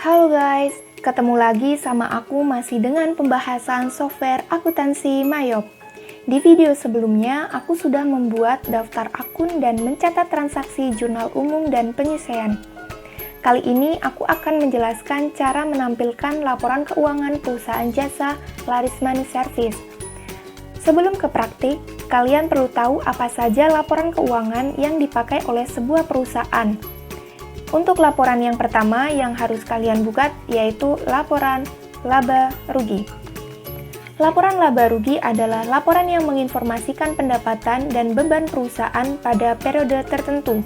Halo guys, ketemu lagi sama aku masih dengan pembahasan software akuntansi Mayop. Di video sebelumnya, aku sudah membuat daftar akun dan mencatat transaksi jurnal umum dan penyesuaian. Kali ini aku akan menjelaskan cara menampilkan laporan keuangan perusahaan jasa Laris Money Service. Sebelum ke praktik, kalian perlu tahu apa saja laporan keuangan yang dipakai oleh sebuah perusahaan. Untuk laporan yang pertama yang harus kalian buat yaitu laporan laba rugi. Laporan laba rugi adalah laporan yang menginformasikan pendapatan dan beban perusahaan pada periode tertentu,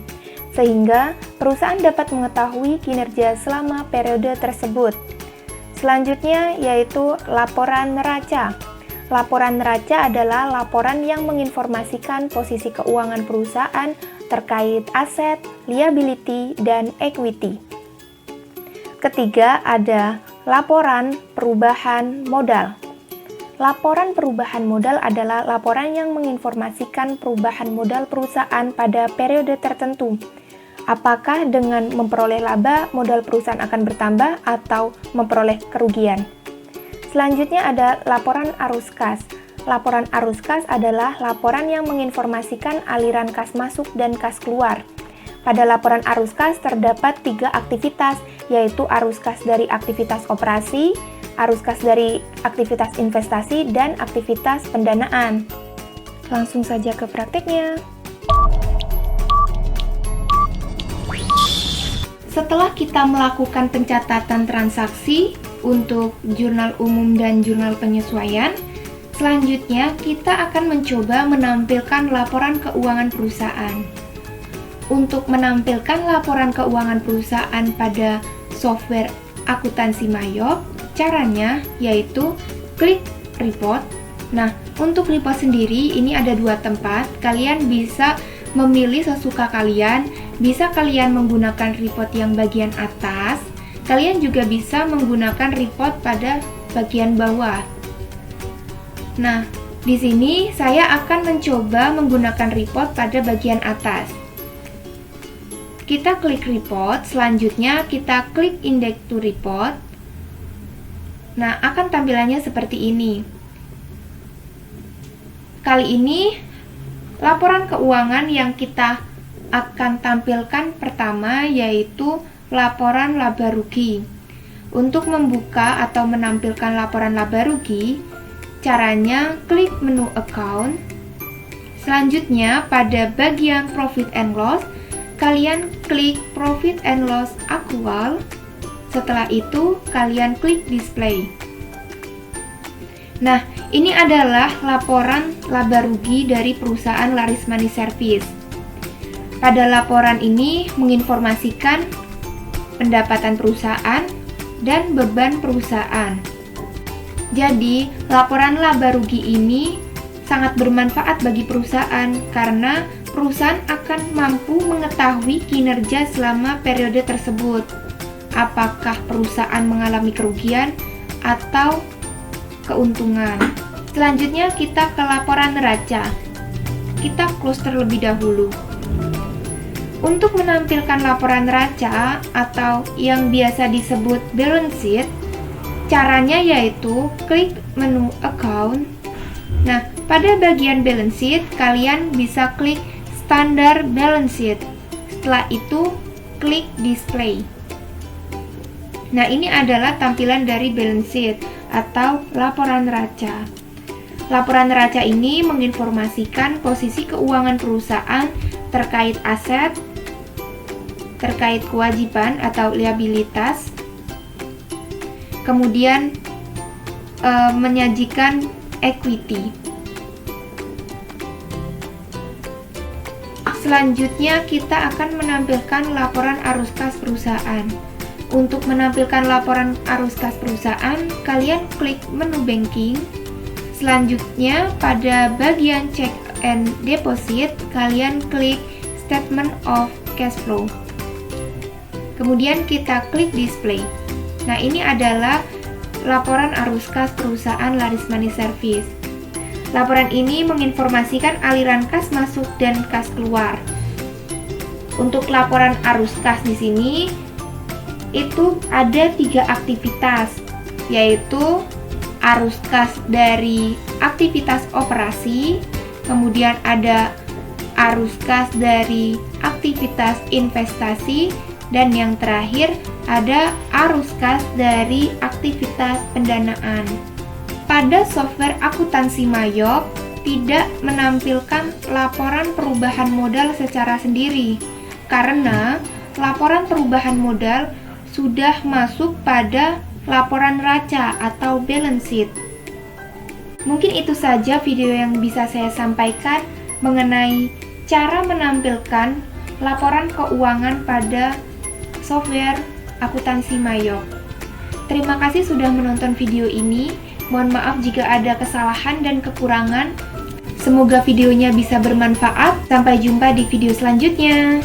sehingga perusahaan dapat mengetahui kinerja selama periode tersebut. Selanjutnya yaitu laporan neraca. Laporan neraca adalah laporan yang menginformasikan posisi keuangan perusahaan terkait aset, liability, dan equity. Ketiga, ada laporan perubahan modal. Laporan perubahan modal adalah laporan yang menginformasikan perubahan modal perusahaan pada periode tertentu. Apakah dengan memperoleh laba, modal perusahaan akan bertambah atau memperoleh kerugian. Selanjutnya ada laporan arus kas. Laporan arus kas adalah laporan yang menginformasikan aliran kas masuk dan kas keluar. Pada laporan arus kas terdapat 3 aktivitas, yaitu arus kas dari aktivitas operasi, arus kas dari aktivitas investasi, dan aktivitas pendanaan. Langsung saja ke prakteknya. Setelah kita melakukan pencatatan transaksi untuk jurnal umum dan jurnal penyesuaian, selanjutnya kita akan mencoba menampilkan laporan keuangan perusahaan. Untuk menampilkan laporan keuangan perusahaan pada software akuntansi Mayop, caranya yaitu klik report. Nah, untuk report sendiri ini ada 2 tempat. Kalian bisa memilih sesuka kalian. Bisa kalian menggunakan report yang bagian atas. Kalian juga bisa menggunakan report pada bagian bawah. Nah, di sini saya akan mencoba menggunakan report pada bagian atas. Kita klik report, selanjutnya kita klik index to report. Nah, akan tampilannya seperti ini. Kali ini, laporan keuangan yang kita akan tampilkan pertama yaitu laporan laba rugi. Untuk membuka atau menampilkan laporan laba rugi, caranya klik menu account. Selanjutnya, pada bagian profit and loss, kalian klik profit and loss accrual. Setelah itu, kalian klik display. Nah, ini adalah laporan laba rugi dari perusahaan Laris Money Service. Pada laporan ini menginformasikan pendapatan perusahaan dan beban perusahaan. Jadi, laporan laba rugi ini sangat bermanfaat bagi perusahaan karena perusahaan akan mampu mengetahui kinerja selama periode tersebut. Apakah perusahaan mengalami kerugian atau keuntungan. Selanjutnya kita ke laporan neraca. Kita close terlebih dahulu. Untuk menampilkan laporan neraca atau yang biasa disebut balance sheet, caranya yaitu klik menu account. Nah, pada bagian balance sheet, kalian bisa klik standar balance sheet. Setelah itu, klik display. Nah, ini adalah tampilan dari balance sheet atau laporan neraca. Laporan neraca ini menginformasikan posisi keuangan perusahaan terkait aset, terkait kewajiban atau liabilitas, kemudian menyajikan equity. Selanjutnya kita akan menampilkan laporan arus kas perusahaan. Untuk menampilkan laporan arus kas perusahaan, kalian klik menu banking. Selanjutnya pada bagian check and deposit, kalian klik statement of cash flow. Kemudian kita klik display. Nah, ini adalah laporan arus kas perusahaan Laris Money Service. Laporan ini menginformasikan aliran kas masuk dan kas keluar. Untuk laporan arus kas di sini, itu ada 3 aktivitas, yaitu arus kas dari aktivitas operasi, kemudian ada arus kas dari aktivitas investasi, dan yang terakhir ada arus kas dari aktivitas pendanaan. Pada software akuntansi Mayop tidak menampilkan laporan perubahan modal secara sendiri karena laporan perubahan modal sudah masuk pada laporan neraca atau balance sheet. Mungkin itu saja video yang bisa saya sampaikan mengenai cara menampilkan laporan keuangan pada software akuntansi Mayop. Terima kasih sudah menonton video ini. Mohon maaf jika ada kesalahan dan kekurangan. Semoga videonya bisa bermanfaat. Sampai jumpa di video selanjutnya.